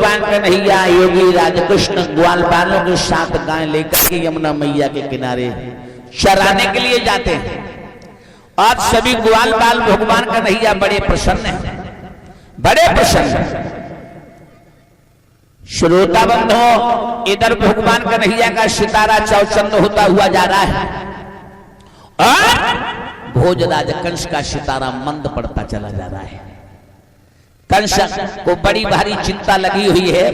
भगवान कन्हैया योगी राजकृष्ण ग्वाल बालों के साथ गाय लेकर के यमुना मैया के किनारे चराने के लिए जाते हैं और सभी ग्वाल बाल भगवान कन्हैया बड़े प्रसन्न हैं, बड़े प्रसन्न। श्रोता बंधो, इधर भगवान कन्हैया का सितारा चौचंद होता हुआ जा रहा है और भोजराज कंस का सितारा मंद पड़ता चला जा रहा है। कंस को बड़ी भारी चिंता लगी हुई है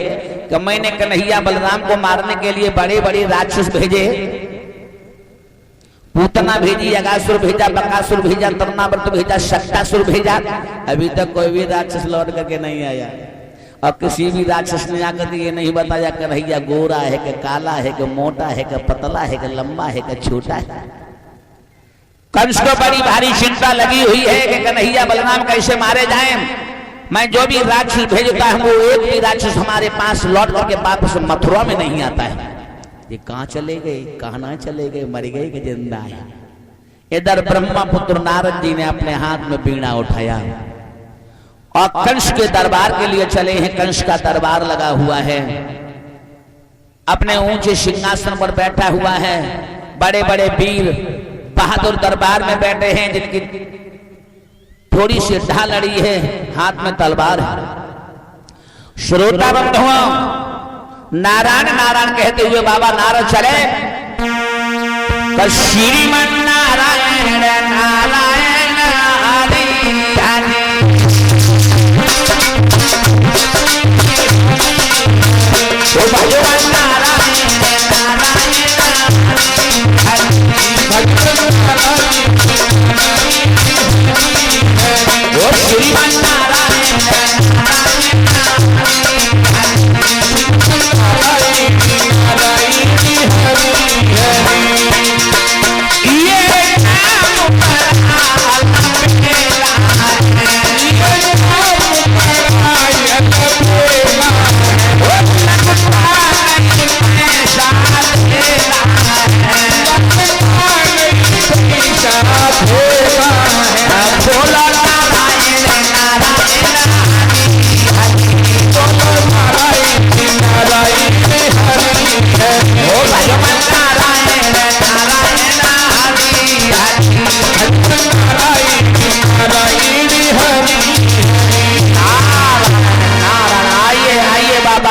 कि मैंने कन्हैया बलराम को मारने के लिए बड़े बड़े राक्षस भेजे, पूतना भेजी, अगासुर भेजा, बकासुर भेजा, तृणावर्त भेजा, शक्तासुर भेजा, अभी तक कोई भी राक्षस लौट करके नहीं आया। और किसी भी राक्षस ने आकर ये नहीं बताया कन्हैया गोरा है कि काला है कि मोटा है कि पतला है कि लंबा है कि छोटा है। कंस को बड़ी भारी चिंता लगी हुई है कि कन्हैया बलराम कैसे मारे जाएं। मैं जो भी राक्षस भेजता हूं वो एक भी राक्षस हमारे पास लौट करके वापस मथुरा में नहीं आता है। ये कहाँ चले गए, कहाँ ना चले गए, मर गए कि जिंदा है। इधर ब्रह्मपुत्र नारद जी ने अपने हाथ में बीड़ा उठाया और कंस के दरबार के लिए चले हैं। कंस का दरबार लगा हुआ है, अपने ऊंचे सिंहासन पर बैठा हुआ है। बड़े बड़े वीर बहादुर दरबार में बैठे हैं जिनकी थोड़ी सी ढाल लड़ी है, हाथ में तलवार है। श्रोता बंधुओं, नारायण नारायण कहते हुए बाबा नारद चले तो श्रीमन नारायण नारायण हरि हरि तो भगवान नारायण नारायण हरि वो श्रीमन नारायण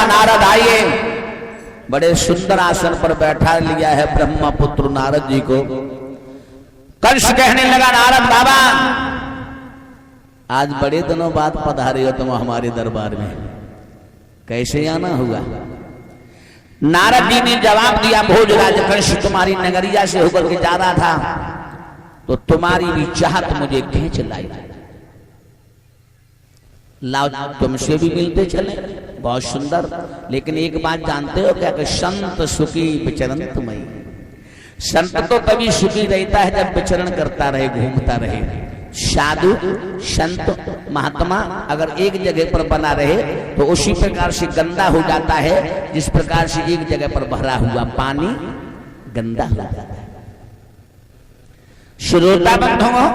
नारद आइए। बड़े सुंदर आसन पर बैठा लिया है ब्रह्मपुत्र नारद जी को। कंस कहने लगा नारद बाबा आज बड़े दिनों बाद पधारे हो तुम हमारे दरबार में, कैसे आना हुआ? नारद जी ने जवाब दिया भोजराज कंस तुम्हारी नगरिया से होकर के जा रहा था तो तुम्हारी भी चाहत मुझे खींच लाई, लाओ तुमसे भी मिलते चले। बहुत सुंदर, लेकिन एक बात जानते हो क्या कि संत सुखी विचरंत मई। संत तो तभी सुखी रहता है जब विचरण करता रहे, घूमता रहे। साधु संत महात्मा अगर एक जगह पर बना रहे तो उसी प्रकार से गंदा हो जाता है जिस प्रकार से एक जगह पर भरा हुआ पानी गंदा हो जाता है। श्रोता बंधुओं,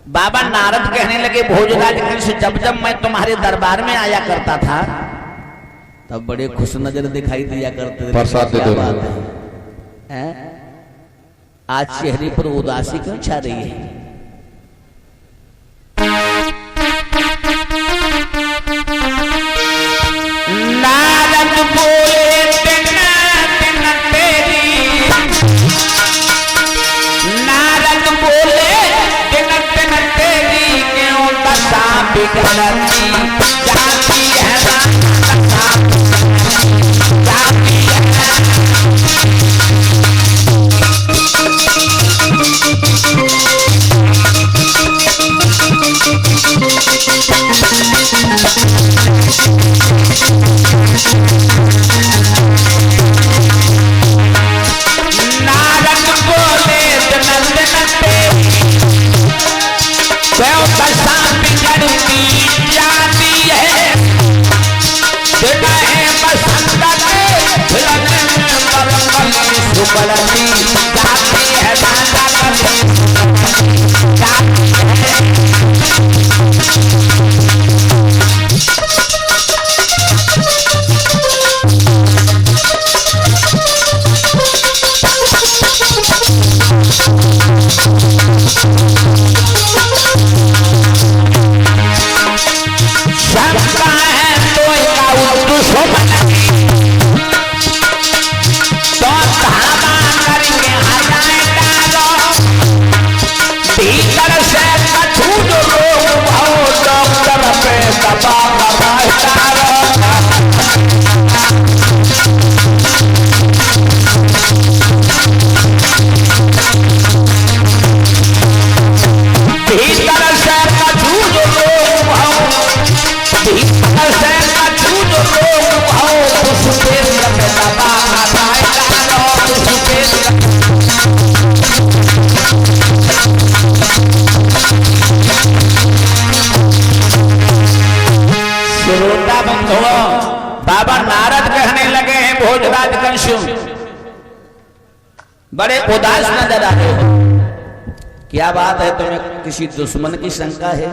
बाबा नारद कहने लगे भोजराज कंस जब जब मैं तुम्हारे दरबार में आया करता था तब बड़े खुश नजर दिखाई दिया करते थे। आज चेहरे पर उदासी क्यों छा रही है? नारद बोले नारद बोले बिगड़ती जाती है जाती है। नारद बोले नंदन बिगड़ती धूप तो धावा करके हटाए डालो भीतर से कछु जो लोग भाव डॉक्टर पे दबा डालो भीतर से कछु जो लोग भाव भीतर से कछु जो लोग भाव उसके पे दबा डालो उसके श्रोता बंधुओं बाबा नारद कहने लगे हैं भोजराज कंसु बड़े उदास नजर आ रहे हो क्या बात है तुम्हें किसी दुश्मन की शंका है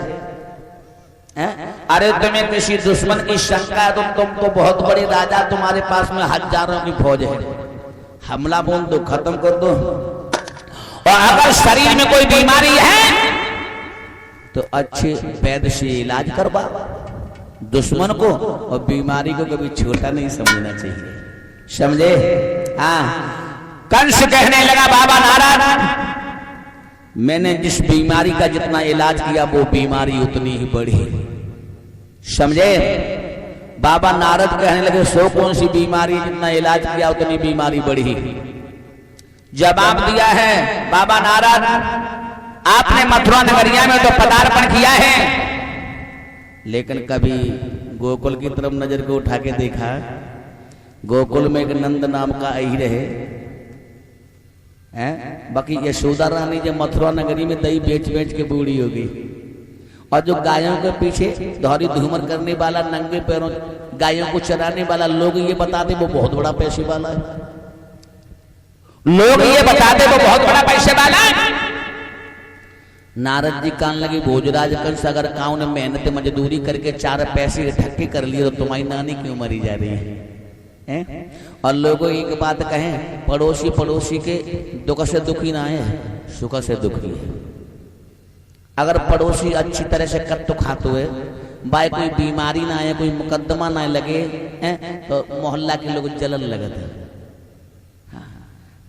अरे तुम्हें किसी दुश्मन की शंका है तो तुम तो बहुत बड़े राजा तुम्हारे पास में हजारों की फौज है हमला बोल दो खत्म कर दो और अगर शरीर में कोई बीमारी है तो अच्छे वैद्य से इलाज करवा दुश्मन को और बीमारी को कभी छोटा नहीं समझना चाहिए समझे हाँ कंस कहने लगा बाबा नारायण मैंने जिस बीमारी का जितना इलाज किया वो बीमारी उतनी ही बढ़ी समझे बाबा नारद कहने लगे सो कौन सी बीमारी जितना इलाज किया उतनी बीमारी बढ़ी जवाब दिया है बाबा नारद आपने मथुरा नगरिया में तो पदार्पण किया है लेकिन कभी गोकुल की तरफ नजर को उठा के देखा गोकुल में एक नंद नाम का अही रहे बाकी यशोदा रानी जब मथुरा नगरी में दही बेच बेच के बूढ़ी होगी और जो गायों के पीछे धौरी धूमर करने वाला नंगे पैरों गायों को चराने वाला लोग ये बताते वो बहुत बड़ा पैसे वाला है लोग ये बताते वो बहुत बड़ा पैसे वाला है नारद जी कान लगे भोजराज कंस अगर गांव ने मेहनत मजदूरी करके 4 पैसे इकट्ठे कर लिए तो तुम्हारी नानी क्यों मरी जा रही है और लोगों एक बात कहें पड़ोसी के दुख से दुखी ना है सुख से दुखी है अगर पड़ोसी अच्छी तरह से कट तो खाते हुए भाई कोई बीमारी ना आए कोई मुकदमा ना लगे तो मोहल्ला के लोग जलन लगते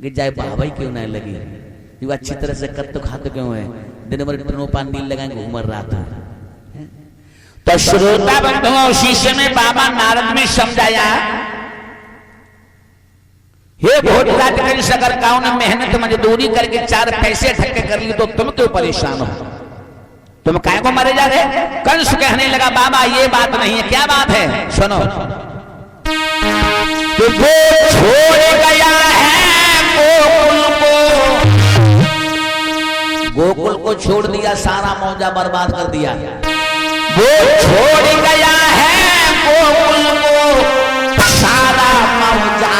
कि जाए बाबा क्यों ना लगी वो अच्छी तरह से कट तो खाते क्यों है दिन भर टनो पानी लगाएंगे उमर रात तो श्रोता बंधुओं शीशे में बाबा नारद ने समझाया हे भोजराज कंस अगर गांव ने मेहनत मजदूरी करके 4 पैसे इकट्ठे कर लिए तो तुम क्यों परेशान हो तुम काहे को मरे जा रहे कंस कहने लगा बाबा ये बात नहीं है क्या बात है सुनो तो वो छोड़ गया है गोकुल को छोड़ दिया सारा मौजा बर्बाद कर दिया वो छोड़ गया है गोकुल को सारा मौजा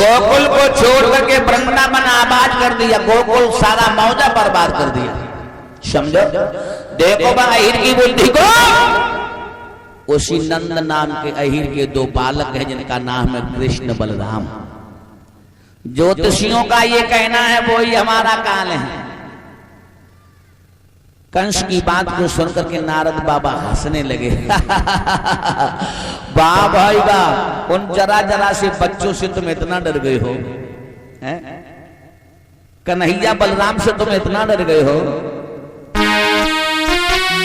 गोकुल को छोड़ करके वृंदावन आबाद कर दिया गोकुल सारा मौजा बर्बाद कर दिया समझो देखो अहिर की बुद्धि को उसी नंद नाम के अहिर के 2 बालक हैं जिनका नाम है कृष्ण बलराम ज्योतिषियों का ये कहना है वो ही हमारा काल है कंस की बात को सुनकर के नारद बाबा हंसने लगे। वाह भाई वाह, उन जरा जरा से बच्चों से तुम इतना डर गए हो, कन्हैया बलराम से तुम इतना डर गए हो।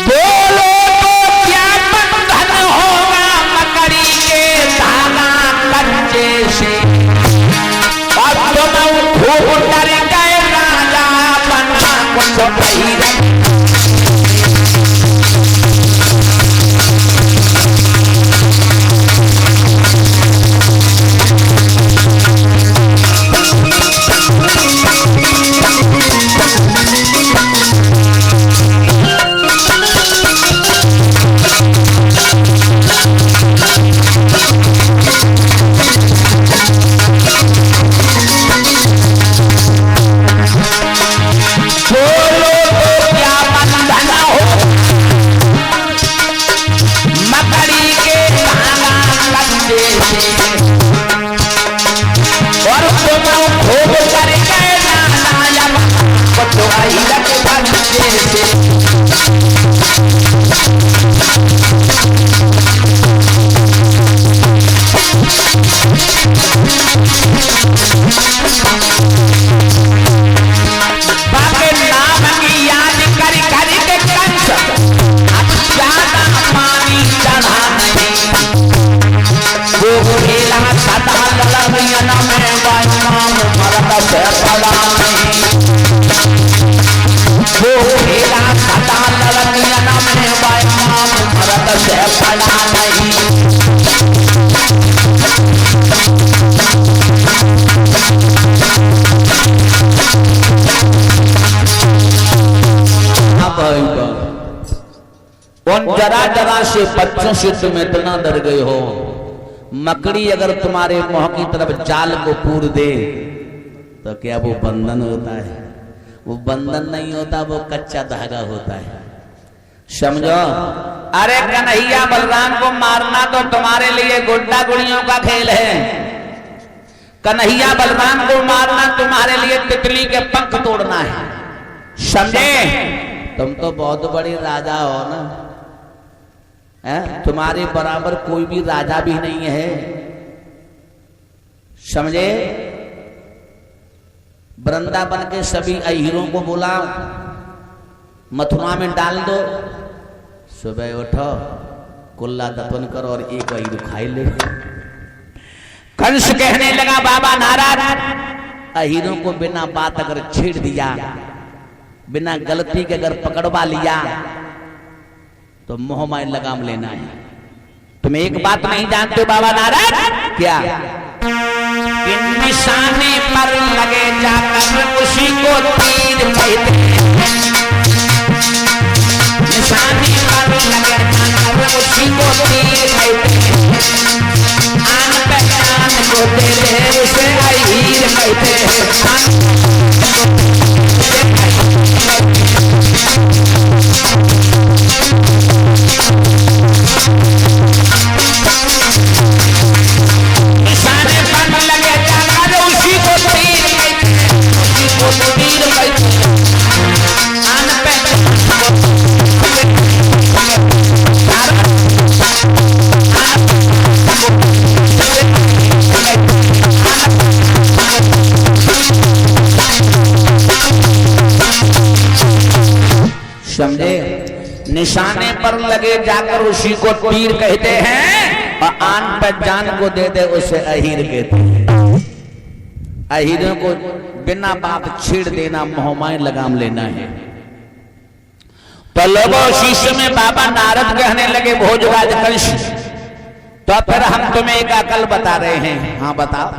बोलो तो क्या बंधन होगा मकड़ी के धागा कच्चे से, और तुम खूब डर गए राजा बनना कुछ नहीं। जरा जरा से बच्चों से तुम इतना डर गए हो। मकड़ी अगर तुम्हारे मुंह की तरफ जाल को पूर दे तो क्या वो बंधन होता है? वो बंधन नहीं होता, वो कच्चा धागा होता है, समझो। अरे कन्हैया बलराम को मारना तो तुम्हारे लिए गुड्डा गुड़ियों का खेल है। कन्हैया बलराम को मारना तुम्हारे लिए तितली के पंख तोड़ना है, समझे। तुम तो बहुत बड़े राजा हो ना, तुम्हारे बराबर कोई भी राजा भी नहीं है, समझे। वृंदावन के सभी अहीरों को बुलाओ, मथुरा में डाल दो, सुबह उठो, कुल्ला दफन करो और एक अहीर खाई ले। कंस कहने लगा बाबा नाराज, अहीरों को बिना बात अगर छेड़ दिया, बिना गलती के अगर पकड़वा लिया तो मोह माय लगाम लेना है। तुम एक बात नहीं जानते बाबा नारायण, क्या? निशाने पर लगे जाकर उसी को तीर कहते हैं। निशाने पर लगे जाकर उसी को तीर कहते हैं। आन पहचान को दे दे उसे अहीर कहते हैं। समझे? निशाने पर लगे जाकर उसी को तीर कहते हैं, और आन पर जान को दे दे उसे अहीर कहते हैं। अहीरों को बिना बात छेड़ देना, मोहमाय लगाम लेना है। तो लोगों शीशे में बाबा नारद कहने लगे भोजराज कंस, तो फिर हम तुम्हें एक अकल बता रहे हैं। हाँ बताओ।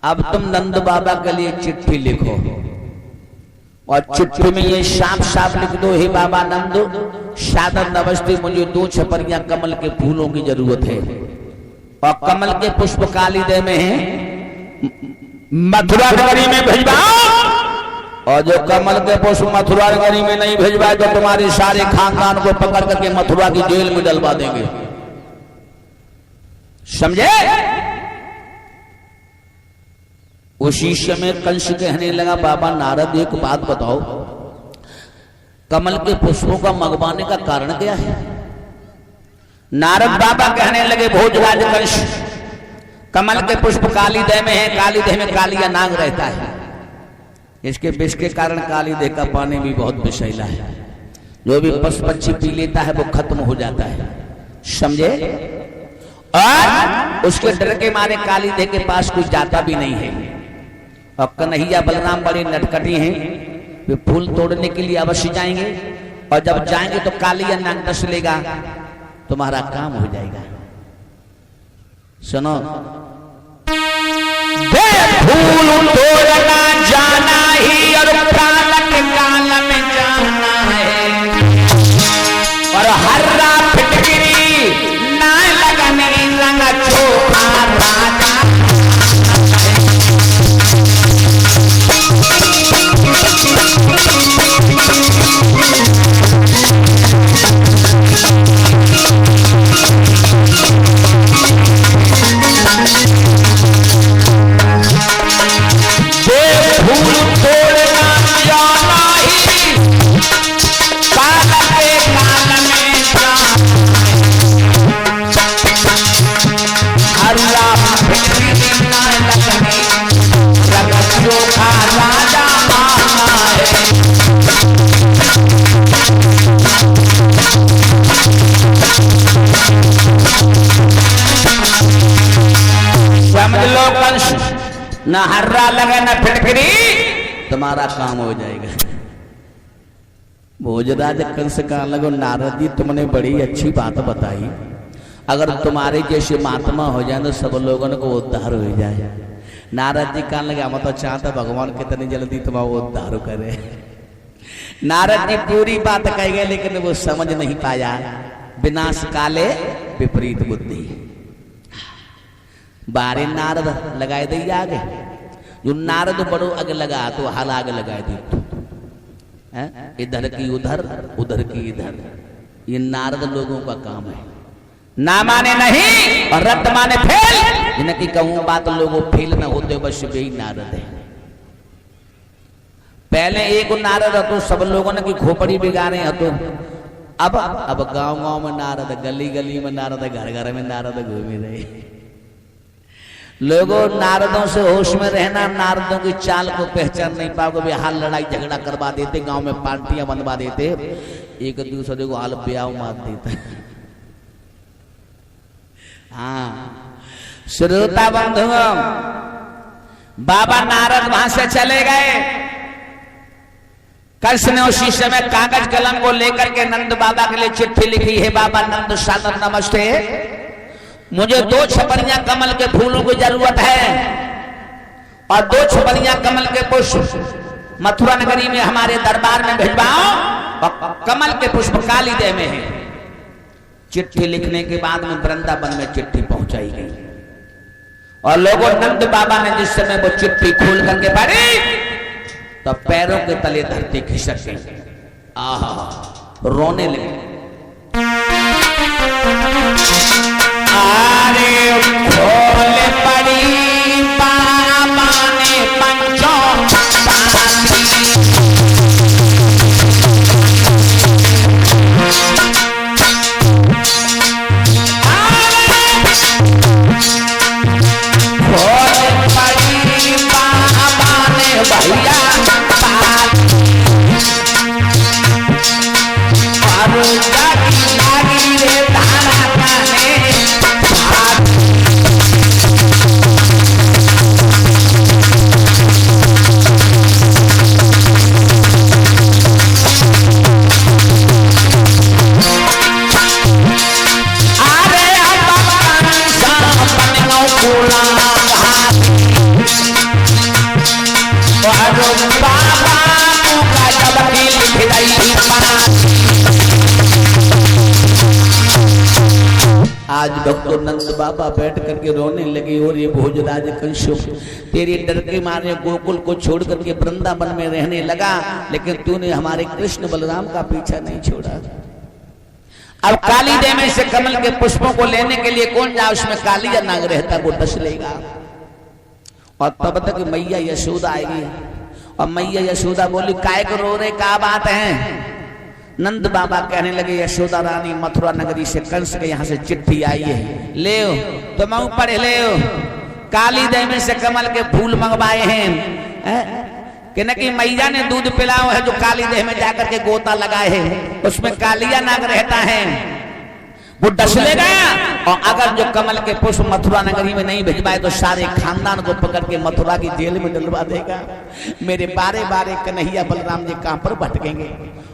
अब तुम नंद बाबा के लिए चिट्ठी लिखो, और चिट्ठी में ये साफ साफ लिख दो, हे बाबा नंद, सादर नमस्ते, मुझे 2 छपरियां कमल के फूलों की जरूरत है, और कमल के पुष्प कालीदे में है, मथुरा नगरी में भिजवाओ। और जो कमल के पुष्प मथुरा नगरी में नहीं भिजवाए तो तुम्हारे सारे खानदान को पकड़ करके मथुरा की जेल में डलवा देंगे, समझे। उसी समय कंस कहने लगा बाबा नारद एक बात बताओ, कमल के पुष्पों का मंगवाने का कारण क्या है? नारद बाबा कहने लगे भोजराज कंस, कमल के पुष्प कालीदेह में है, कालीदेह में कालिया नाग रहता है, इसके विष के कारण कालीदेह का पानी भी बहुत विषैला है, जो भी पशु पक्षी पी लेता है वो खत्म हो जाता है, समझे? और उसके डर के मारे कालीदेह के पास कोई जाता भी नहीं है। और कन्हैया बलराम बड़े नटखटी हैं, वे फूल तोड़ने के लिए अवश्य जाएंगे, और जब जाएंगे तो कालिया नाग डस लेगा, तुम्हारा काम हो जाएगा। सुनो, फूल तोड़ना जाना ही और प्राण के काल में जाना है, और हर्रा फिटकिरी ना लगने रंग चोखा राजा। ना हर्रा लगे ना फिटफिरी, तुम्हारा काम हो जाएगा। भोजराज कंस का लगो, नारद जी तुमने बड़ी अच्छी बात बताई, अगर तुम्हारे जैसे महात्मा हो जाए तो सब लोगों को उद्धार हो जाए। नारद जी कहने लगे हम तो चाहते भगवान कितनी जल्दी तुम्हारा उद्धार करे। नारद जी पूरी बात कह गए, लेकिन वो समझ नहीं पाया। विनाश काले विपरीत बुद्धि, बारे नारद लगाए दी आगे, जो नारद बड़ो आगे लगा तो हाल आगे लगाए दी, इधर की उधर उधर की इधर। ये नारद लोगों का काम है, ना माने नहीं और रद्द माने फेल। जिनकी कहूं बात लोगों फेल ना होते बस वे नारद है। पहले एक नारद तो सब लोगों ने की खोपड़ी बिगाड़े हतो, अब गांव गांव में नारद, गली गली में नारद, घर घर में नारद घूमे रहे। लोगों नारदों से होश में रहना, नारदों की चाल को पहचान नहीं पाओगे। वे हाल लड़ाई झगड़ा करवा देते, गांव में पार्टियां बनवा देते, एक दूसरे को हाल ब्याह मार देते। हाँ श्रोता बंधुओं, बाबा नारद वहां से चले गए। कंस ने उसी समय कागज कलम को लेकर के नंद बाबा के लिए चिट्ठी लिखी है। बाबा नंद सादर नमस्ते, मुझे 2 छपरियां कमल के फूलों की जरूरत है और 2 छपरियां कमल के पुष्प मथुरा नगरी में हमारे दरबार में भिजवाओ, और कमल के पुष्प कालीदेह में है। चिट्ठी लिखने के बाद में वृंदावन में चिट्ठी पहुंचाई गई, और लोगों नंद बाबा ने जिस समय वो चिट्ठी खोल करके पढ़ी तो पैरों के तले धरती खिसक गई। आहा, रोने लगे। आरे खोल पड़ी बाबा ने पंचों भैया आज डॉक्टर नंद बाबा बैठ करके रोने लगे, और ये भोजराज कंस तेरे डर के मारे गोकुल को छोड़ करके वृंदावन में रहने लगा, लेकिन तूने हमारे कृष्ण बलराम का पीछा नहीं छोड़ा। अब कालीदेह में से कमल के पुष्पों को लेने के लिए कौन जाए, उसमें कालिया नाग रहता वो डस लेगा। और तब तक मैया यशोदा आएगी, और मैया यशोदा बोली काय को रो रहे, क्या बात है? नंद बाबा कहने लगे यशोदा रानी मथुरा नगरी से कंस के यहाँ से चिट्ठी आई है, ले तो मैं पढ़ ले। काली देवी से कमल के फूल मंगवाए हैं कि न कि मैया ने दूध पिलाओ है जो काली देह में जाकर के गोता लगाए है, उसमें कालिया नाग रहता है, वो डस लेगा। और अगर जो कमल के पुष्प मथुरा नगरी में नहीं भिजवाए तो सारे खानदान को पकड़ के मथुरा की जेल में डलवा देगा। मेरे बारे बारे कन्हैया बलराम जी कहां पर भटकेंगे।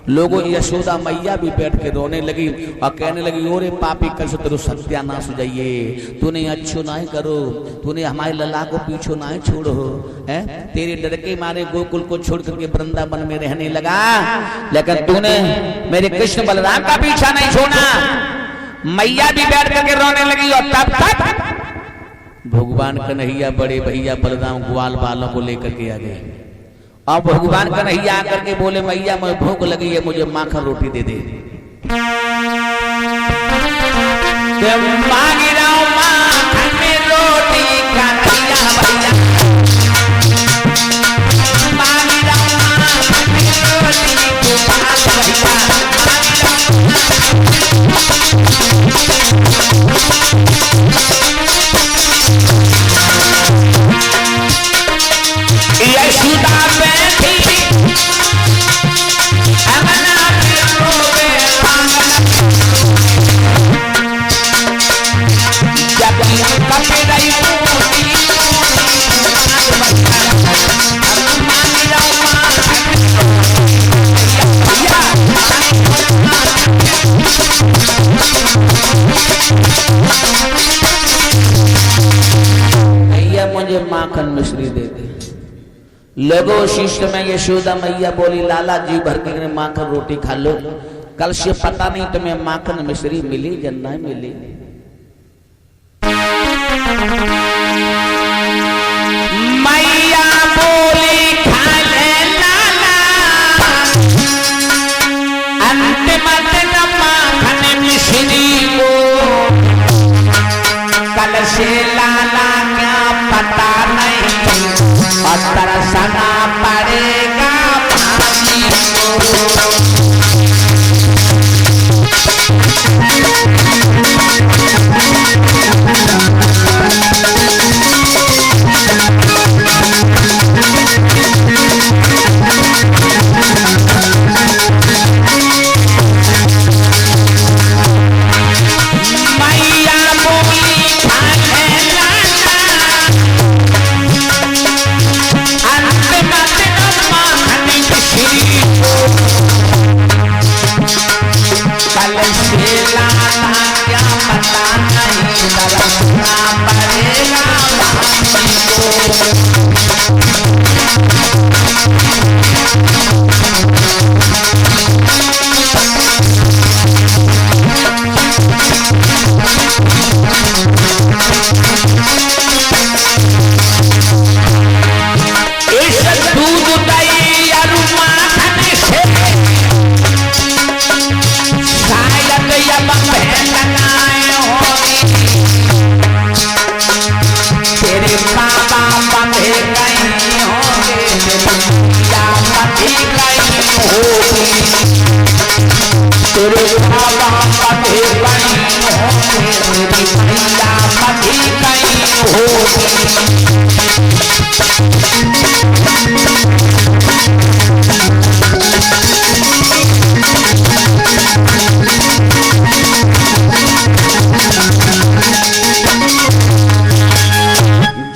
लोगों यशोदा मैया भी बैठ के रोने लगी और कहने लगी, ओरे पापी कल से तेरे सत्यानाश हो जाइए, तूने अच्छो ना करो, तूने हमारे लला को पीछो ना छोड़ो है। तेरे डर के मारे गोकुल को छोड़ करके वृंदावन में रहने लगा, लेकिन तूने मेरे कृष्ण बलराम का पीछा नहीं छोड़ा। मैया भी बैठ करके रोने लगी और तब तक भगवान कन्हैया बड़े भैया बलराम ग्वाल बालों को लेकर के आ गए। और भगवान कन्हैया आकर के बोले, मैया मुझे भूख लगी है, मुझे माखन रोटी दे दे। मांग रहा हूं माखन में रोटी कन्हैया भैया, मांग रहा हूं माखन में रोटी गोपाल भैया। यशोदा बैठी अमना रोवे जब कपड़े भैया मुझे माखन मिश्री दे दे। लोगों शिष्य में यशोदा मैया बोली, लाला जी भर के माखन रोटी खा लो, कल से पता नहीं तुम्हें माखन मिश्री मिली या नहीं मिली। मैया बोली, खा ले लाला अंतिम दिन माखन मिश्री को, कल से लाला क्या पता नहीं और तरसना पड़ेगा पानी को।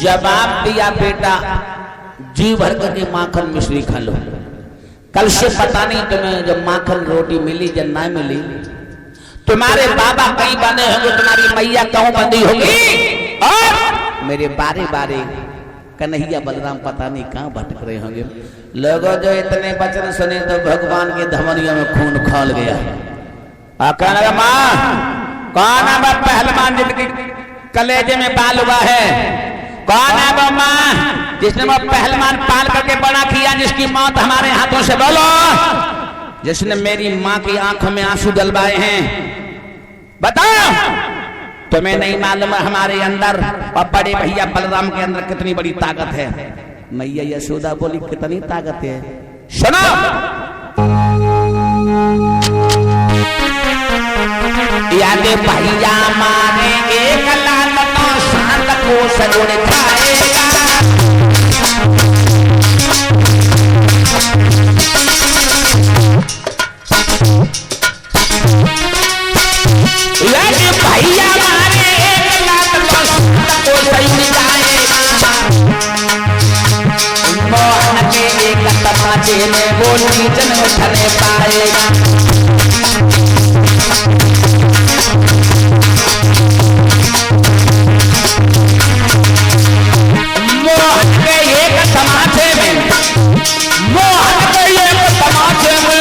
जवाब दिया, बेटा जी भर करके माखन मिश्री खा लो, कल से पता नहीं तुम्हें जब माखन रोटी मिली या ना मिली। तुम्हारे बाबा कहीं बंधे होंगे, तुम्हारी मैया कहूं बंधी होगी, और मेरे बारे बारे कन्हैया बलराम पता नहीं कहां भटक रहे होंगे। लोगों जो इतने वचन सुने तो भगवान के धमनियों में खून खौल गया। कहना माँ कौन है पहलवान जिनके कलेजे में बाल हुआ है, कौन है वो माँ जिसने वो पहलवान पाल करके बड़ा किया, जिसकी मौत हमारे हाथों से, बोलो, जिसने मेरी माँ की आंखों में आंसू डलवाए हैं, बताओ। तुम्हें नहीं मालूम हमारे अंदर और बड़े भैया बलराम के अंदर कितनी बड़ी ताकत है। मैया यशोदा बोली, कितनी ताकत है, सुनो। याद भैया मारे एक लाल तो शांत को सगुण खाएगा। याद भैया मारे एक लाल तो शांत को सगुण खाएगा। मोहन के एक तमाचे में बोली जन्म धने पाएगा। मोहन के एक तमाचे में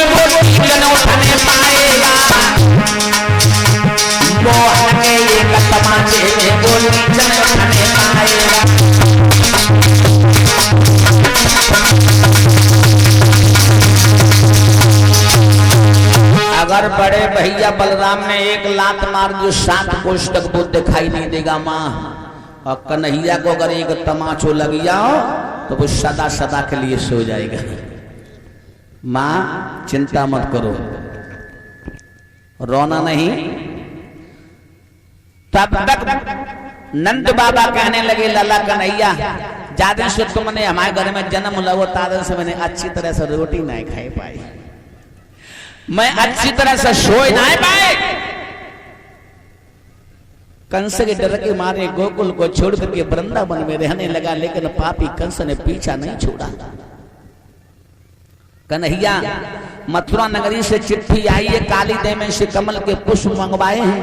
बोली जन्म धने पाएगा। मोहन के एक तमाचे में बोली जन्म धने पाएगा। अगर बड़े भैया बलराम ने एक लात मार जो 7 कोष तक वो दिखाई नहीं देगा माँ, और कन्हैया को अगर एक तमाचो लग जाओ तो वो सदा सदा के लिए सो जाएगा। माँ चिंता मत करो, रोना नहीं। तब तक नंद बाबा कहने लगे लाला कन्हैया ज्यादा से तुमने हमारे घर में जन्म लो तारे से मैंने अच्छी तरह से रोटी नहीं खाई पाई, मैं अच्छी तरह से सोए ना पाए। कंस के डर के मारे गोकुल को छोड़ करके वृंदावन में रहने लगा, लेकिन पापी कंस ने पीछा नहीं छोड़ा। कन्हैया मथुरा नगरी से चिट्ठी आई है, काली देवी में से कमल के पुष्प मंगवाए हैं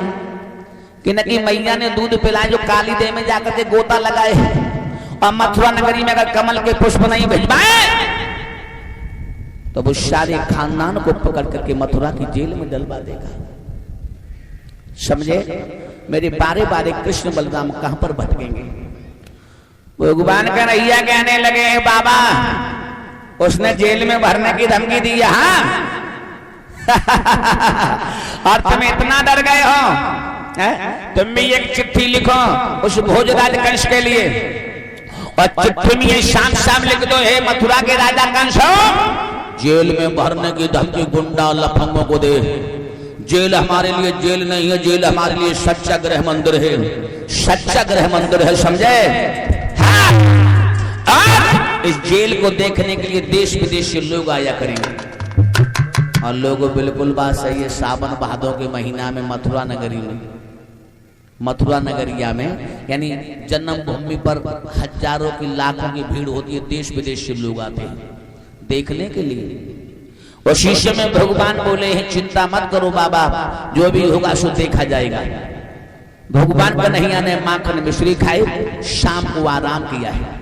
कि न कि मैया ने दूध पिलाए जो काली देवी में जाकर के गोता लगाए हैं, और मथुरा नगरी में अगर कमल के पुष्प नहीं भिजवाए तो वो सारे खानदान को पकड़ करके मथुरा की जेल में डलवा देगा। समझे? मेरे बारे बारे कृष्ण बलराम कहां पर भटकेंगे। भगवान कन्हैया कहने लगे बाबा उसने जेल में भरने की धमकी दी है हाँ? और तुम इतना डर गए हो, तुम भी एक चिट्ठी लिखो उस भोजराज कंस के लिए, और चिट्ठी में ये शाम शाम लिख दो, हे मथुरा के राजा कंस जेल में भरने की धमकी गुंडा लफंगों को दे। जेल हमारे लिए जेल नहीं है, जेल हमारे लिए सच्चा गृह मंदिर है, सच्चा गृह मंदिर है, समझे? हाँ। और इस जेल को देखने के लिए देश विदेश से लोग आया करेंगे। और लोगों बिल्कुल बात सही है, सावन भादों के महीना में मथुरा नगरी में, मथुरा नगरिया में यानी जन्मभूमि पर हजारों की लाखों की भीड़ होती है, देश विदेश से लोग आते हैं देखने के लिए। और शीशे में भगवान बोले हैं चिंता मत करो बाबा, जो भी होगा सो देखा जाएगा। भगवान कन्हैया ने माखन मिश्री खाई, शाम को आराम किया है।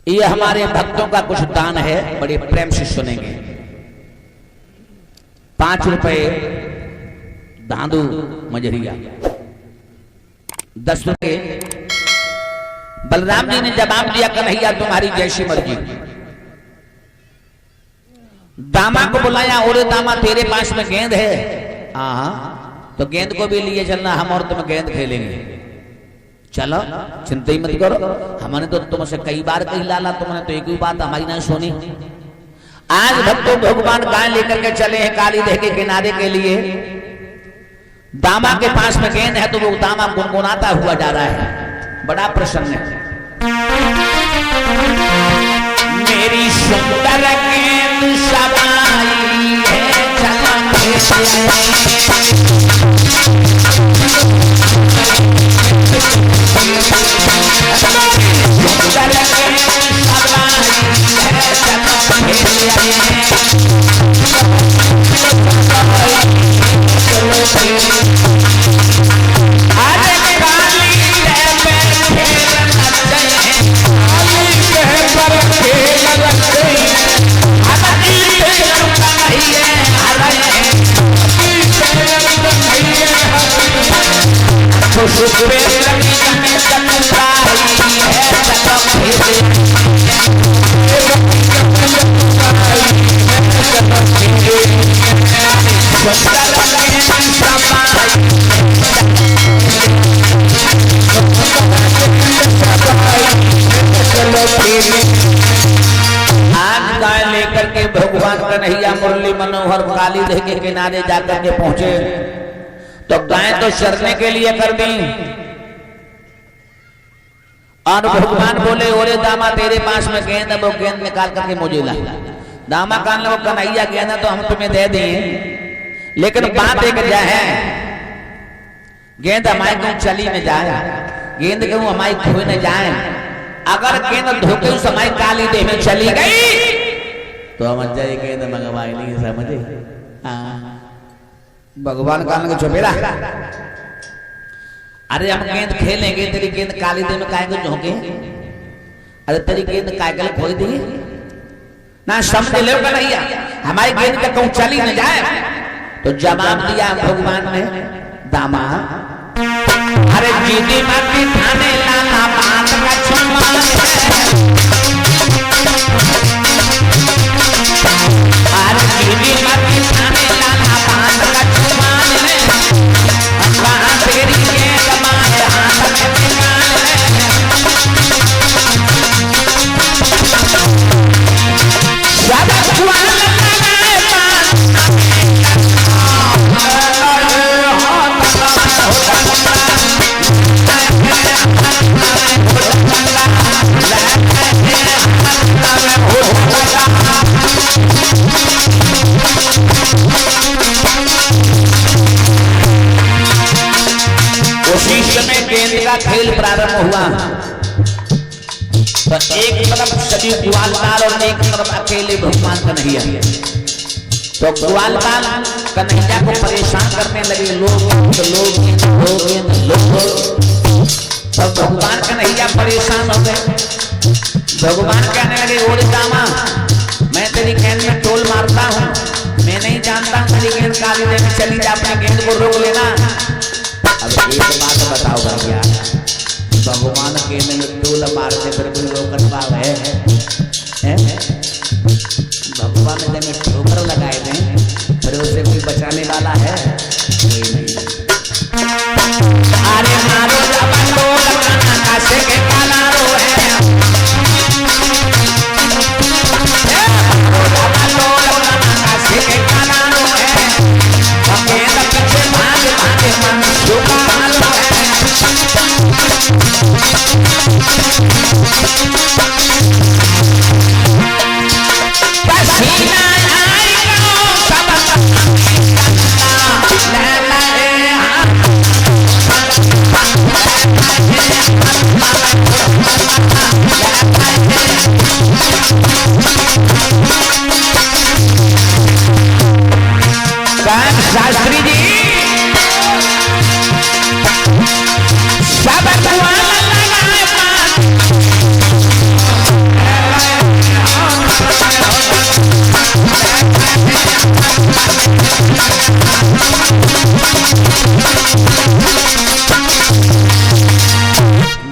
ये हमारे भक्तों का कुछ दान है, बड़े प्रेम से सुनेंगे। 5 रुपए दादू मजरिया, 10 रुपए। बलराम जी ने जवाब दिया कन्हैया तुम्हारी जैसी मर्जी। दामा को बुलाया, और दामा तेरे पास में गेंद है? हाँ, तो गेंद को भी लिए चलना, हम और तुम गेंद खेलेंगे। चलो चिंता ही मत करो, हमने तो तुमसे कई बार कही लाला, तुमने तो एक भी बात हमारी नहीं सुनी। आज भक्तों भगवान गाय लेकर के चले हैं काली देह के किनारे के लिए। दामा के पास में गेंद है तो वो दामा गुनगुनाता हुआ जा रहा है, बड़ा प्रसन्न है। मेरी सुंदर गेंद सवाई है बड़ी मनोहर काली देह के किनारे जाकर के पहुंचे तो गाय तो चरने के लिए कर दी और भगवान बोले ओरे दामा तेरे पास में गेंद है, वो गेंद निकाल करके मुझे ला। दामा कान लो कन्हैया गेंद है तो हम तुम्हें दे दें, लेकिन बात एक है गेंद हमारे क्यों चली न जाए, गेंद क्यों हमारी खोए न जाए। अगर गेंद धोखे उस हमारी काली देह में चली गई तो हम जाए गेंद मंगवाई नहीं, समझे। भगवान कान के चुपेरा, अरे हम गेंद खेलेंगे, तेरी गेंद काली देह में काय को झोंके, अरे तेरी गेंद काय के खोई दी ना, समझ लो कन्हैया हमारी गेंद का कहूं चली न जाए। तो जवाब दिया भगवान ने, दामा अरे जीदी मती थाने लाला बात का छुमान है, अरे जीदी मती थाने लाला बात का छुमान है, कहां तेरी गेंद मारे हाथ में निकाल है। ज्यादा छुआन लगाए पास उसी समय गेंद का खेल प्रारंभ हुआ तो एक तरफ सभी ग्वालपाल और एक तरफ अकेले भगवान कन्हैया। तो ग्वालपाल कन्हैया को परेशान करने लगे, लोग तो भगवान कन्हैया परेशान हो गए। भगवान कहने लगे ओरे दामा मैं तेरी गेंद में टोल मारता हूँ, मैं नहीं जानता तेरी गेंद काली देह में चली जा, अपनी गेंद को रोक लेना। अब एक बात बताओ भैया, भगवान गेंद में टोल मारते फिर कोई रोकन पाव है? भगवान ने जब ठोकर लगाए थे फिर उसे कोई बचाने वाला है? कोई नहीं। अरे मारो कासे के काला रो है, कासे के काला रो है, गेंद पीछे भाग भागे मन झुका लो है। पसीना शास्त्री जी सब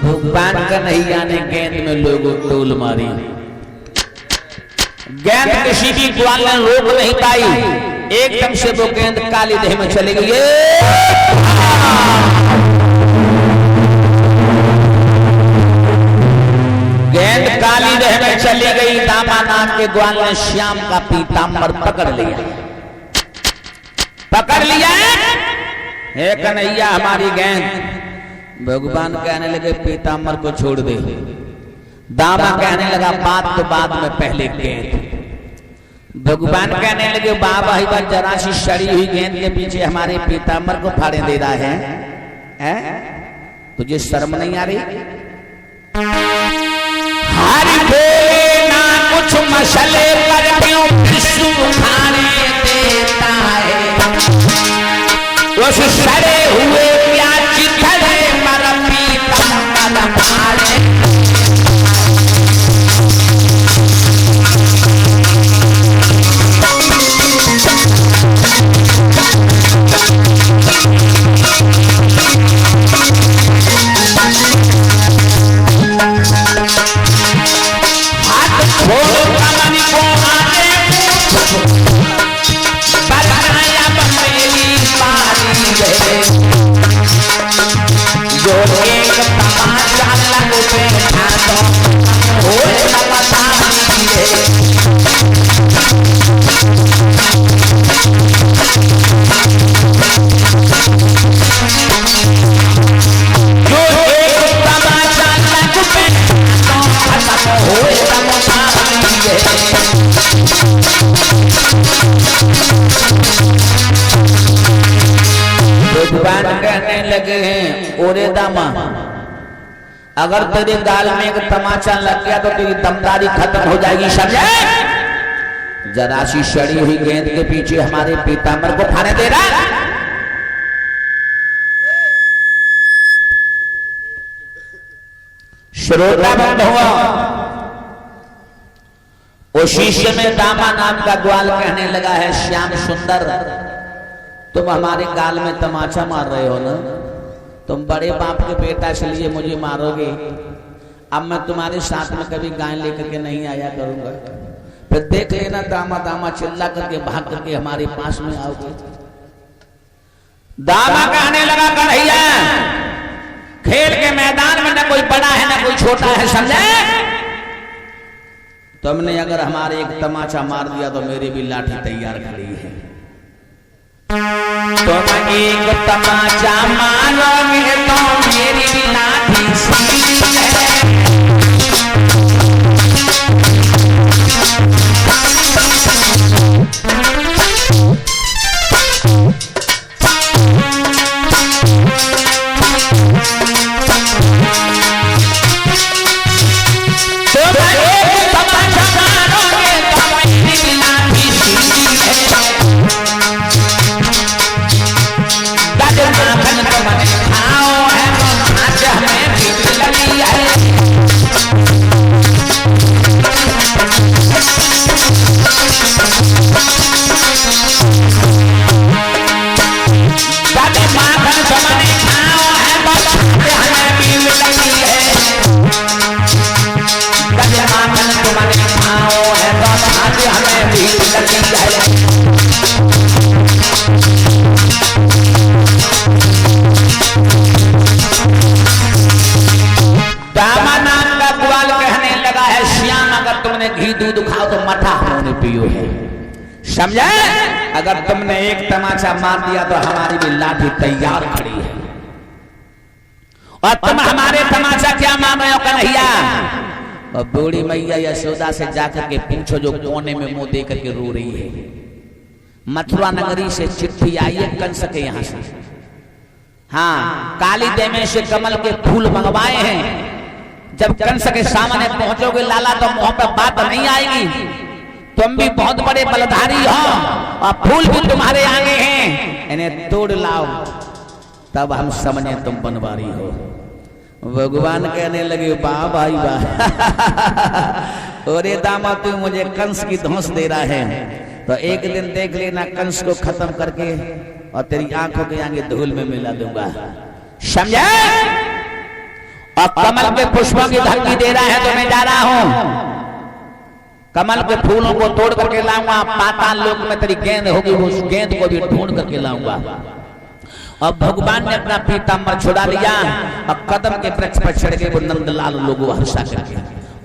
भगवान कन्हैया ने गेंद में लोगों टोल मारी, गेंद किसी भी ग्वाल ने रोक नहीं पाई, एकदम से वो गेंद काली देह में चली गई। गेंद काली देह में चली गई। दामा नाम के ग्वाल ने श्याम का पीताम्बर पकड़ लिया। हे कन्हैया हमारी गेंद। भगवान कहने लगे पीताम्बर को छोड़ दे। दामा कहने लगा बात तो बाद में, पहले गेंद। भगवान कहने लगे बाबा ही बात जरा सी सड़ी हुई गेंद के पीछे हमारे पीताम्बर को फाड़े दे रहा है? तुझे शर्म नहीं आ रही? हरि बोले ना कुछ मसले पर क्यों विष्णु खाने देता है, उस सड़े हुए प्याज चिथड़े पर पीताम्बर फाड़े। जो एक तमाचा लगो पे ठातो हो तमाचा ओरे दामा, अगर तेरे गाल में एक तमाचा लग गया तो तेरी दमदारी खत्म हो जाएगी, समझे? जरा सी सड़ी हुई गेंद के पीछे हमारे पीताम्बर को खाने दे रहा। श्रोता बंद हुआ। वो शिष्य में दामा नाम का ग्वाल कहने लगा है, श्याम सुंदर, तुम हमारे गाल में तमाचा मार रहे हो ना, तुम बड़े बाप के बेटा इसलिए मुझे मारोगे। अब मैं तुम्हारे साथ में कभी गाय लेकर के नहीं आया करूंगा, फिर देख लेना दामा दामा चिल्ला करके भाग करके हमारे पास में आओगे। दामा कहने लगा, कन्हैया खेल के मैदान में न कोई बड़ा है न कोई छोटा है, समझे? तुमने अगर हमारे एक तमाचा मार दिया तो मेरी भी लाठी तैयार खड़ी है। तुम एक तमाचा मारोगे तो मेरी भी लाठी सीधी है। घी दूध खाओ तो मठा हमने पियो है, समझे? अगर तुमने एक तमाचा मार दिया तो हमारी भी लाठी तैयार खड़ी है। और तुम हमारे तमाचा क्या मार रहे हो कन्हैया? और बूढ़ी मैया यशोदा से जाकर के पूछो जो कोने में मुंह देकर के रो रही है। मथुरा नगरी से चिट्ठी आई है कंस के यहाँ से। हाँ, काली देवी से कमल के फूल मंगवाए हैं। जब कंस के सामने पहुंचोगे लाला तो मुंह पर बात नहीं आएगी। तुम भी बहुत बड़े बलधारी हो और फूल भी तुम्हारे आगे हैं, इन्हें तोड़ लाओ तब हम समझे तुम बनवारी हो। भगवान कहने लगे, वाह भाई वाह, अरे दामा तू मुझे कंस की धौंस दे रहा है, तो एक दिन देख लेना कंस को खत्म करके और तेरी आंखों के आगे धूल में मिला दूंगा, समझे? और कमल के पुष्पों की धमकी दे रहा है तो मैं जा रहा हूं। कमल के फूलों को तोड़ करके लाऊंगा, पाताल लोक में तेरी गेंद होगी, उस गेंद को भी ढूंढ करके लाऊंगा। और भगवान ने अपना पीताम्बर छुड़ा लिया और कदम के वृक्ष पर चढ़ के वो नंदलाल लोगों हर्षा करके,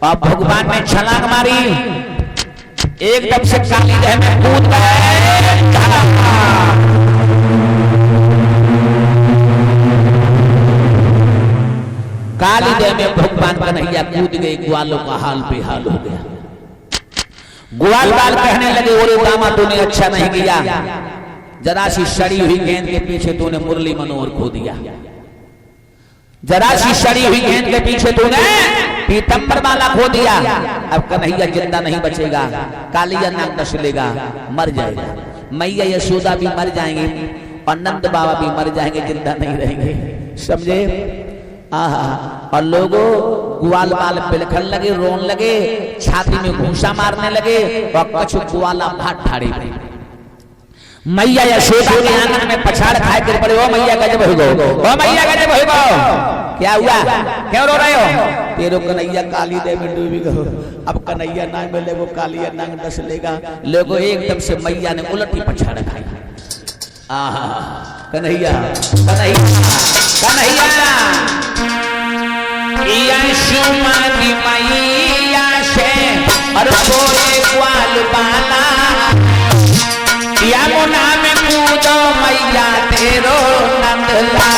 और भगवान ने छलांग मारी, एकदम से काली देह में कूद गए। काली देह में भगवान कन्हैया कूद गए, ग्वालों का हाल बेहाल हो गया। ग्वाल बाल कहने लगे, ओरे दामा तूने अच्छा नहीं किया, जरा सी सड़ी हुई गेंद के पीछे तूने मुरली मनोहर खो दिया, जरा सी सड़ी हुई गेंद के पीछे तूने पीतम्बर माला खो दिया। अब कन्हैया जिंदा नहीं बचेगा, कालिया नाक दस लेगा, मर जाएगा, मैया यशोदा भी मर जाएंगे और नंद बाबा भी मर जाएंगे, जिंदा नहीं रहेंगे, समझे? और लोगों ग्वाल बाल बिलखन लगे, रोन लगे, छाती में घूसा मारने लगे और कछु ग्वाला भाट ठाड़े। मैया यशोदा के आंगन में पछाड़ खाए गिर पड़े। ओ मैया गजब हो गो, ओ मैया गजब हो गो, क्या हुआ, क्यों रो रहे हो? तेरो कन्हैया काली देह में डूबी गो, अब कन्हैया ना मिले वो कालिया नांग दस लेगा। लोगों एकदम से मैया ने उलटी पछाड़ खाई। आहा, कन्हैया कन्हैया कन्हैया यशोमती मैया से और सोए ग्वाल बाला, यमुना में कूदो मैया तेरो नंदलाला।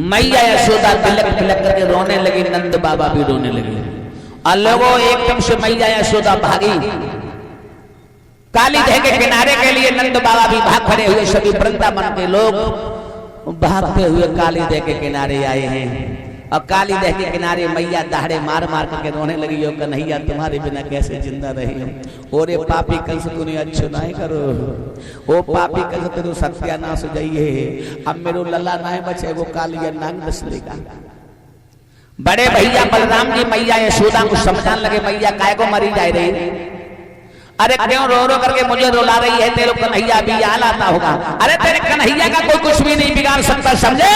मैया यशोदा तिलक तिलक करके रोने लगी, नंद बाबा भी रोने लगे। और लोगों एकदम से मैया यशोदा भागी काली दह के किनारे के लिए। नंद बाबा भी भाग खड़े हुए, सभी वृंदावन के लोग भागते हुए काली दह के किनारे आए हैं। और काली दह के किनारे मैया दहाड़े मार मार करके रोने लगी, यो कन्हैया तुम्हारे बिना कैसे जिंदा रही हूं। और ये पापी कंस तूने अच्छो नहीं करो, ओ पापी कंस तेरो सत्यानाश हो जाइए। अब मेरो लल्ला नहीं बचे, वो कालिया नांग दस लेगा। बड़े भैया बलराम जी मैया यशोदा को समझाने लगे, मैया काय को मरी जा रही, अरे क्यों रो रो करके मुझे रुला रही है, तेरे कन्हैया भी याद आता होगा। अरे तेरे कन्हैया का कोई कुछ भी नहीं बिगाड़ सकता, समझे।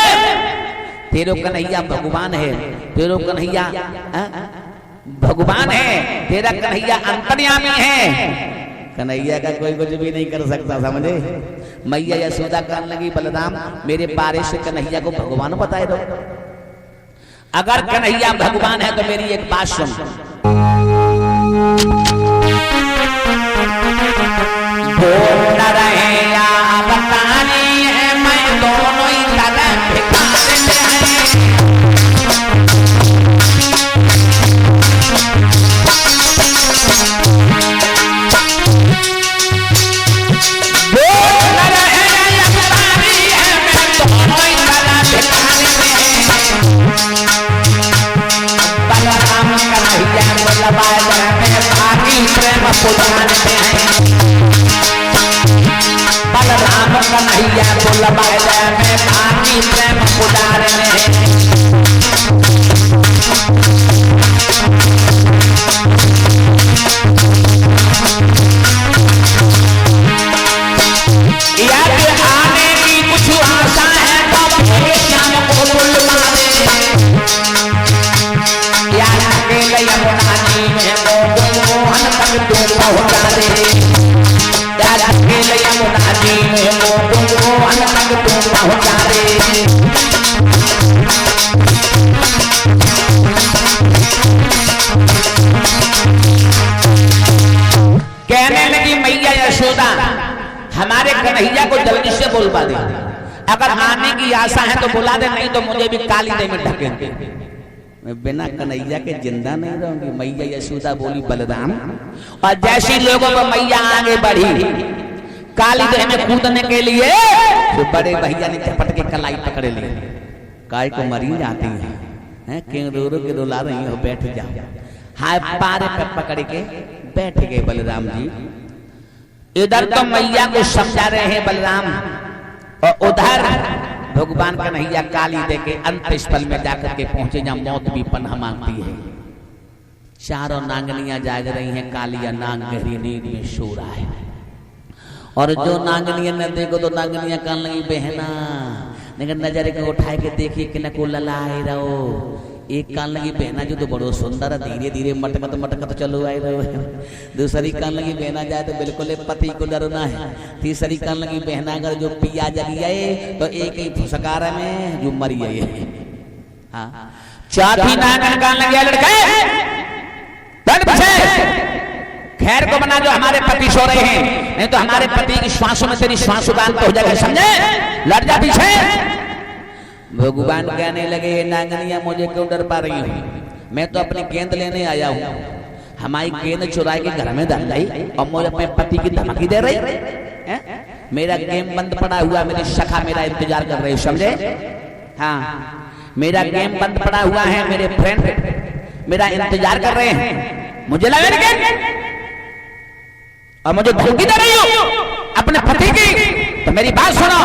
तेरे कन्हैया भगवान है, तेरे कन्हैया भगवान है, तेरा कन्हैया अंतर्यामी है, कन्हैया का कोई कुछ भी नहीं कर सकता, समझे। मैया यशोदा कहने लगी, बलराम मेरे बारे से कन्हैया को भगवान बताए दो। अगर कन्हैया भगवान है तो मेरी एक बात सुन, बोल न रहे या बतानी है, मैं दोनों ही तरफ भिखारी हैं। बोल न रहे या बतानी है, मैं दोनों ही तरफ भिखारी हैं। बलराम कन्हैया को लबाए में भागी प्रेम पुराने हैं। बलराम कन्हैया को लबाए में भागी प्रेम पुराने हैं। याद आने की कुछ आशा है तो मेरे श्याम को बुलवा दे। याद के यमुना जी में मोहन तक तू पहुंचा दे। याद के यमुना जी में मोहन तक तू पहुंचा दे। कहने लगी मैया यशोदा, हमारे कन्हैया को जल्दी से बोलवा दे, अगर आने की आशा है तो बुला दे, नहीं तो मुझे भी काली दे में ढकेल दे, मैं बिना कन्हैया के जिंदा नहीं रहूंगी। मैया यशोदा बोली बलराम, और जैसी लोगों को मैया आगे बढ़ी काली दह में कूदने के लिए, तो बड़े भैया ने झपट के कलाई पकड़ ली। काय को मरी जाती है, क्यों रो रो के रुला रही हो, बैठ जाओ। हाय पारे पे पकड़ के बैठ गए बलराम जी। इधर तो मैया को समझा रहे हैं बलराम, और उधर भगवान कन्हैया काली दे के अंत स्थल में जाकर के पहुंचे, जहां मौत भी पनाह मांगती है। चारों नांगनियां जाग रही हैं, कालिया नांग गहरी नींद में सो रहा है। और जो नांगनियां न देखो तो नांगनियां कहने लगी, बहना लेकिन नजर को उठाए के देखिए कि न को ललाए रहो। एक कान लगी बहना जो तो बड़ो सुंदर, धीरे धीरे मटकत मटकत चलो आए रहो। दूसरी कान लगी बहना जाए तो बिल्कुल पति को डरना है। तीसरी कान लगी बहना अगर जो पिया जगी आए तो एक ही फुसकार में जो मरी आए। हाँ चौथी नागन कान लगी लड़के खैर को बना, जो हमारे पति सो रहे हैं, नहीं तो हमारे पति की श्वासों में तेरी श्वासोदान तो हो जाएगा, समझे। लड़ जा पीछे। भगवान कहने लगे, नांगनिया मुझे क्यों डर पा रही हो, मैं तो अपनी गेंद लेने आया हूँ। हमारी गेंद चुरा के घर में डाल गई और मुझे अपने पति की धमकी दे रही है। मेरा गेम बंद पड़ा हुआ, मेरी सखा मेरा इंतजार कर रही, समझे। हाँ मेरा गेम बंद पड़ा हुआ है, मेरे फ्रेंड मेरा इंतजार कर रहे हैं। मुझे लगा और मुझे धमकी दे रही हो अपने पति की, तो मेरी बात सुनो।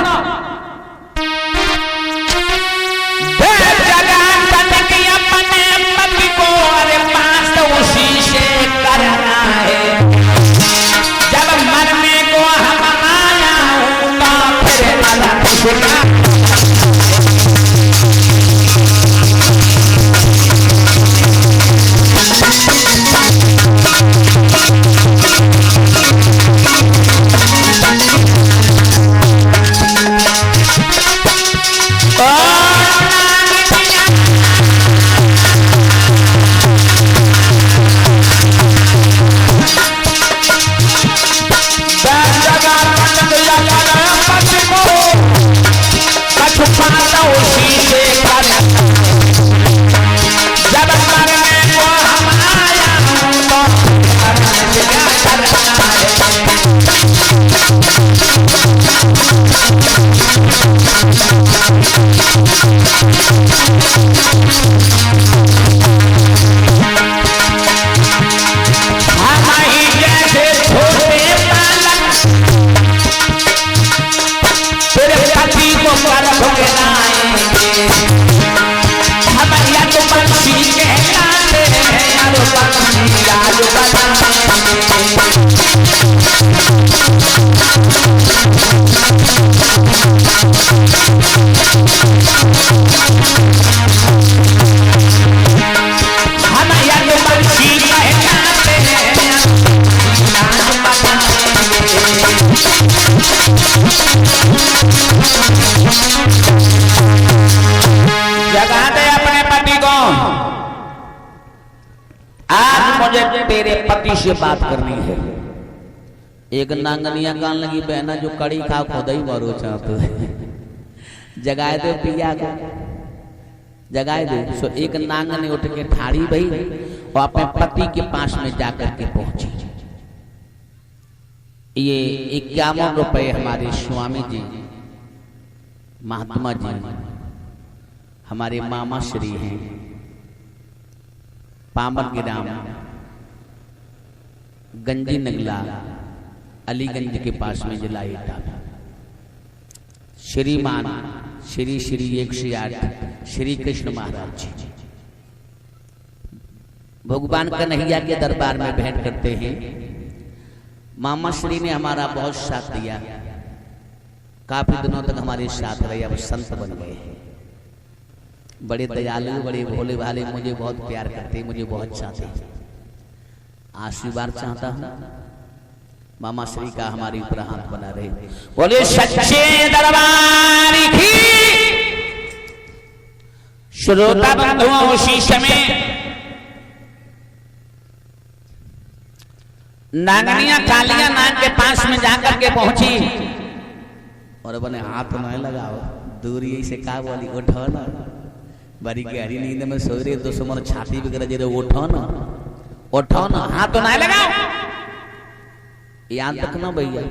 जगा दे अपने पति को। आज मुझे तेरे पति से बात करनी है। एक नांगनिया कान लगी बहना जो कड़ी खा खुद ही मरो चाहते जगाए दे पिया को, जगाए दे। सो एक नांगनी उठ के ठाड़ी भई और अपने पति के पास में जाकर के पहुंची। ये 51 रुपए हमारे स्वामी जी महात्मा जी हमारे मामा श्री हैं, पामर ग्राम गंजी नगला अलीगंज के पास में जिला एटा। श्रीमान श्री श्री 108 श्री कृष्ण महाराज जी भगवान कन्हैया के दरबार में भेंट करते हैं। मामा श्री ने हमारा बहुत साथ दिया, काफी दिनों तक हमारे साथ रहे, अब संत बन गए। बड़े दयालु, बड़े भोले भाले, मुझे बहुत प्यार करते, मुझे बहुत चाहते। आशीर्वाद चाहता हूँ मामा श्री का हमारे ऊपर हाथ बना रहे। बोले सच्चे दरबार की। श्रोता बंधुओं, उसी समय नागनिया कालिया नाग के पास में जाकर के पहुंची और बने हाथ न लगाओ, दूरी से का बोली, उठो ना। बड़ी गहरी नींद में सो रहे, दुश्मन छाती भी गरज रहे, उठो ना, उठो ना, हाथ तो ना लगाओ। याद रखना भैया,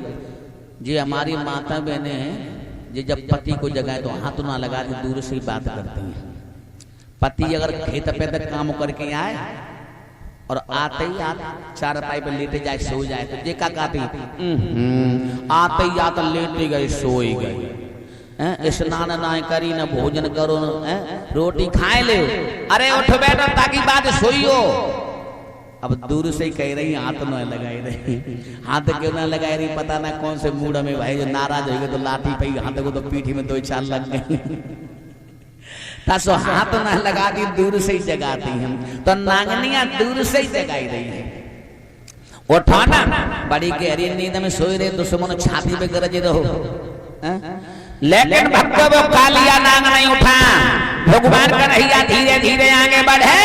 जी हमारी माता बहने हैं, जी जब पति को जगाए तो हाथ ना लगा के दूर से ही बात करती हैं। पति अगर खेत पे तक काम करके आए और आते ही चारपाई पे लेटे जाए, सो जाए तो देखा कहती आते ही आते लेटे गए, सो ही गए, स्नान ना करी न भोजन करो न रोटी खाए ले, अरे उठ बैठो ताकि बात सोई हो। अब दूर से ही कह रही हाथ न लगाई रही, हाथ क्यों ना लगाई रही पता ना कौन से मूड में भाई, जो नाराज हो गए तो लाठी पे हाथ को तो पीठी में 2-4 लग गई। तसो हाथ ना लगा दी, दूर से ही जगाती हैं। तो नांगनिया दूर से ही जगाई रही है। उठाना, बड़ी गहरी नींद में सोए रहे, दुश्मन छाती पे गरजे रहो, लेकिन भक्तों वो कालिया नाग नहीं उठा। भगवान कन्हैया धीरे धीरे आगे बढ़े,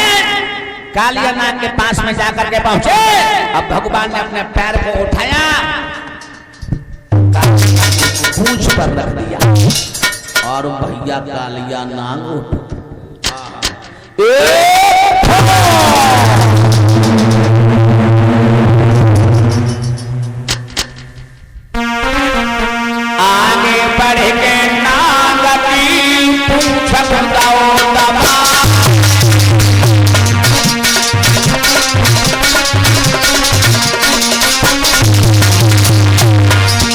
कालिया नाग के पास में जाकर के पहुंचे। अब भगवान ने अपने पैर को उठाया, पूंछ पर रख दिया और भैया कालिया नाग आगे बढ़ के नाग की पूंछ दबाओ दबा,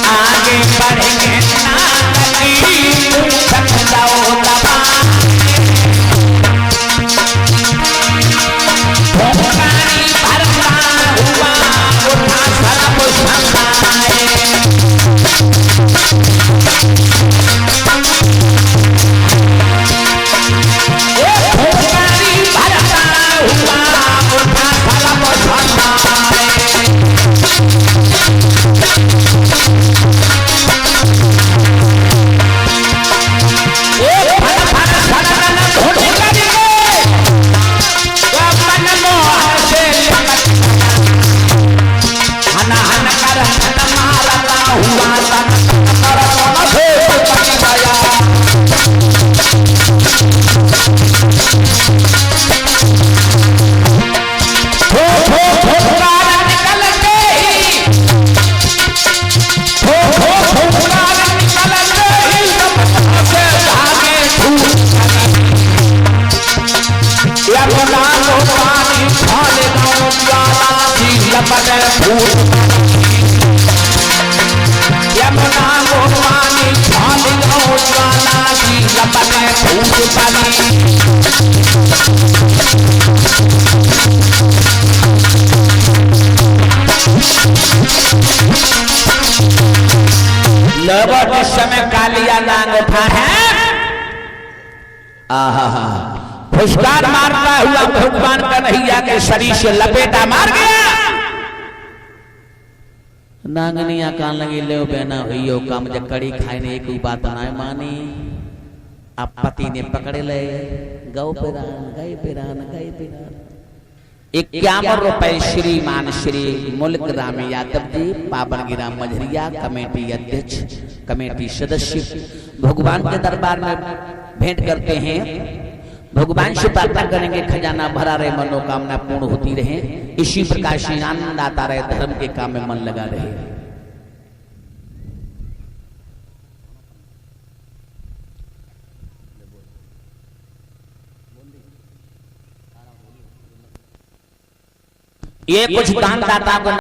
आगे बढ़ के नाग की पूंछ दबाओ दबा। फूट यमुना वो पानी ढाल लो ज्वाला की लपटे फूट पानी लोगों जिस समय कालिया नांग उठा है आहा फुसकार मारता हुआ भगवान कन्हैया के शरीर से लपेटा मार गया। नांगनिया कान लगी ले बहना हुई काम जब कड़ी खाई ने एक बात ना मानी अब पति ने पकड़ ले गौ पिरान 51 रुपए श्रीमान श्री मुल्क राम यादव जी पाबनगिरा मझरिया कमेटी अध्यक्ष कमेटी सदस्य भगवान के दरबार में भेंट करते हैं। भगवान से प्रार्थना करेंगे खजाना भरा रहे मनोकामना पूर्ण होती रहे इसी प्रकार से आनंद आता रहे धर्म के काम में मन लगा रहे। ये कुछ दान दाता को